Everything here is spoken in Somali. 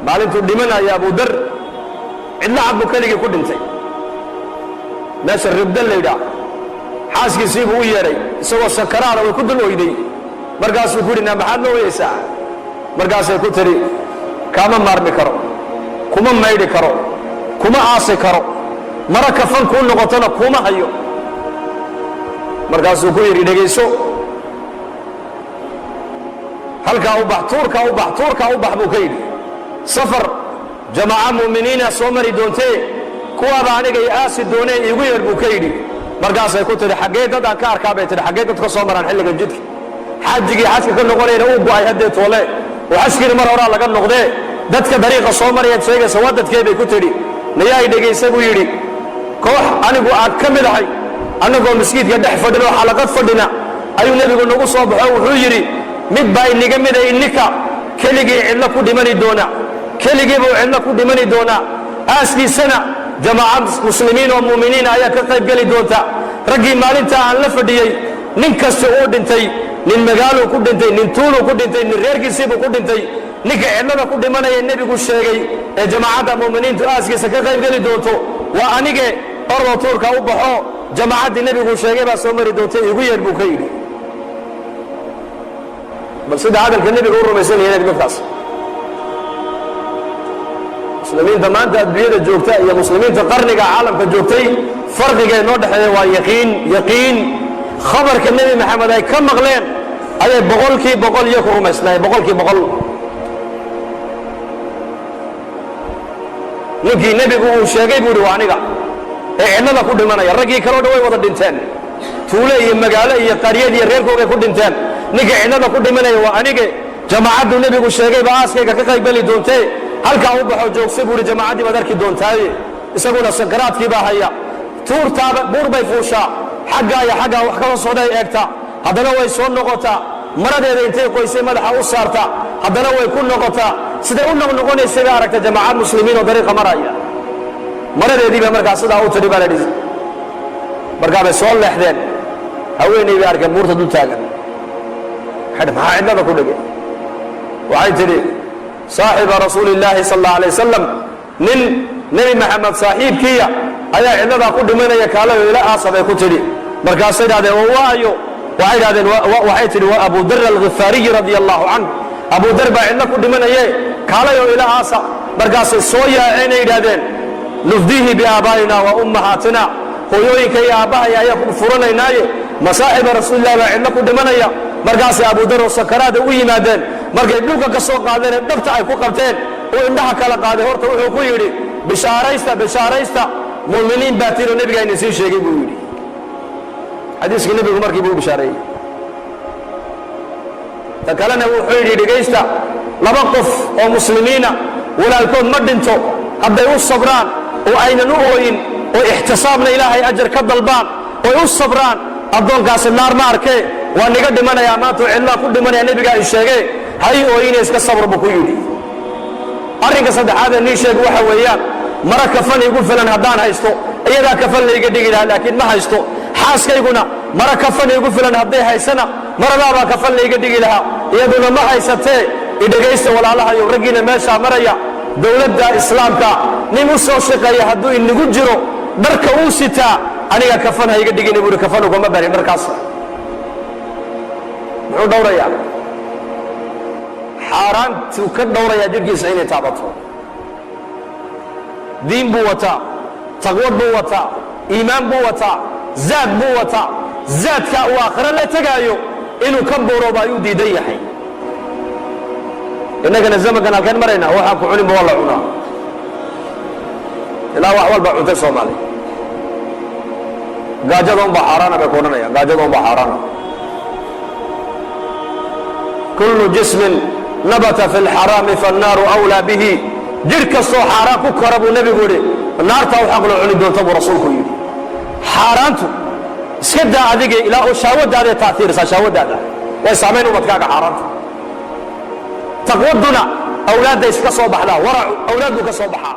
maalintuu dhimanaya Abu Dar cidna cad buu keligii ku dhintay meesha ribdan la yidhaa xaaskiisii buu u yeedhay isagoo sakaraada way ku dul oyday markaasuu ku yidhi maxaad noo weyeysaa markaasay ku tiri kaama maarmi karo kuma maydhi karo kuma aasi karo mara kafan kuu noqotona kuma hayo markaasuu ku yidhi dhegayso halkaa u bax tuurkaa u bax buu ka yidhi safar jamaaca mu'miniina soo mari doontee kuwaaba aniga i aasi doonee iigu yeer buu ka yidhi markaasay ku tidhi xaggee dad aan ka arkaa bay tidhi xaggee dad ka soo maraan xilliga jidka xajigii xajka ka noqonayna uu go'ay haddee toole oo xajkiina mar horaa laga noqdee dadka dariiqa soo marayaad sheegaysa waa dadkee bay ku tidhi nayaay dhegaysa buu yidhi koox anigu aan ka mid ahay annagoo masjidka dhex fadhin oo xalaqad fadhina ayuu nebigu nagu soo baxo wuxuu yidhi mid baa inaga mida ininka keligii cidlo ku dhimani doona keligii buu cidlo ku dhimani doonaa aaskiisana jamaacad muslimiin oo mu'miniin ayaa ka qayb geli doonta raggii maalinta aan la fadhiyey nin kasta uu dhintay nin magaaluu ku dhintay nin tuuluu ku dhintay nin reerkiisiibuu ku dhintay ninka cidlada ku dhimanaya nebigu sheegay ee jamaacadda mu'miniintu aaskiisa ka qayb geli doonto waa anige ordoo tuurka u baxo jamaacaddii nebigu sheegay baa soo mari doontay igu yeer buu ka yidhi bal sida hadalka nebiga u rumaysan yahay dadkaas muslimiinta maanta adduunyada joogta iyo muslimiinta qarniga caalamka joogtay farqiga inoo dhexeeya waa yaqiin khabarka nebi maxamed ay ka maqleen ayay boqolkii boqol iyo ku rumaysnaayeen boqolkii boqol ninkii nebigu uu sheegay buu yidhi waa aniga ee cidlada ku dhimanaya raggii kaloo dhan way wada dhinteen tuule iyo magaalo iyo qaryad iyo reerkoogay ku dhinteen ninka cidlada ku dhimanaya waa anige jamaacaddu nebigu sheegay baa aaskayga ka qaybgeli doontee halkaa u baxo joogsa buu yidhi jamaacaddii baad arki doontaaye isaguna sakaraadkii baa haya tuurtaaba buur bay fuushaa xaggaa iyo xaggaa wax kala socday eegtaa haddana way soo noqotaa maradeeda intay qoysay madaxa u saartaa haddana way ku noqotaa siday u noqnoqonaysay bay aragta jamaacad muslimiin oo dariiqa maraya maradeedii bay markaa sidaa u tidhi baa la dhihi markaa bay soo leexdeen haweenay bay arkeen buurta dul taagan maxaa cidlada ku dhigay waxay tidhi saaxiba rasuuli illaahi sal alla alay wasalam nin nebi maxamed saaxiibkiiya ayaa cidladaa ku dhimanaya kaalayo ila aasa bay ku tidhi markaasay idhahdeen waayo waxay idhahdeen waxay tidhi waa abu dar alghifaariyi radia allahu canhu abu dar baa cidlo ku dhimanaye kaalayo ila aasa markaasay soo yaaceenay yidhahdeen nufdiihi biaabaa'ina wa ummahaatina hooyooyinka iyo aabbahaya ayaa ku furanaynaaye masaaxiba rasuulillahi baa cidlo ku dhimanaya markaasay abu dar oo sakaraada u yimaadeen markay dhulka ka soo qaadeen ee dhabta ay ku qabteen uu indhaha kala qaaday horta wuxuu ku yidhi bishaaraysta mu'miniin baa tiinoo nebigaa idin sii sheegay buu yidhi xadiiskii nebigu markii buu u bishaareeyey ta kalena wuxuu yidhi dhegaysta laba qof oo muslimiina walaalkood ma dhinto hadday u sabraan oo aynan u ooyin oo ixtisaabna ilaahay ajar ka dalbaan oy u sabraan addoonkaasi naar ma arkee waa niga dhimanayaa maantao cidlaa ku dhimanaya nebigaa i sheegee hay ooyine iska sabr buu ku yidhi arrinka saddexaadee nii sheeg waxa weeyaan mara kafan igu filan haddaan haysto iyadaa kafan layga dhigi lahaa laakiin ma haysto xaaskayguna mara kafan igu filan hadday haysana maradaabaa kafan layga dhigi lahaa iyaduna ma haysatee idhegaysta walaalahayo raggiina meeshaa maraya dowladda islaamka nin u soo shaqeeya hadduu inagu jiro dharka uu sitaa aniga kafan hayga dhigina buuhi kafan ugama barin dharkaas muxuu dhowrayaa xaaraantuu ka dhowrayaa jirhkiisa inay taabato diin buu wataa taqwad buu wataa iimaan buu wataa zaad buu wataa zaadkaa uu aakhiro la tegaayo inuu ka boorooba ayuu diidan yahay innagana zamankan halkeen maraynaa waxaan ku cuninba waa la cunaa ilaa wax walba cuntay soomaali gaajadoonbaa xaaraana bay ku odhanayaan gaajadoonbaa xaaraana kullu jismin nabata fi lxaraami faannaaru awlaa bihi jidh kastoo xaaraan ku kora buu nebigu yidhi naartaa u xaqloo cuni doonta buu rasuulku yidhi xaaraantu iska daa adige ilaa oo shahwadaaday taaiirisaa shahwadaada way saamayn ubadkaaga xaaraanta taqwaduna awlaadday iska soo baxdaa waracu awlaad buu ka soo baxaa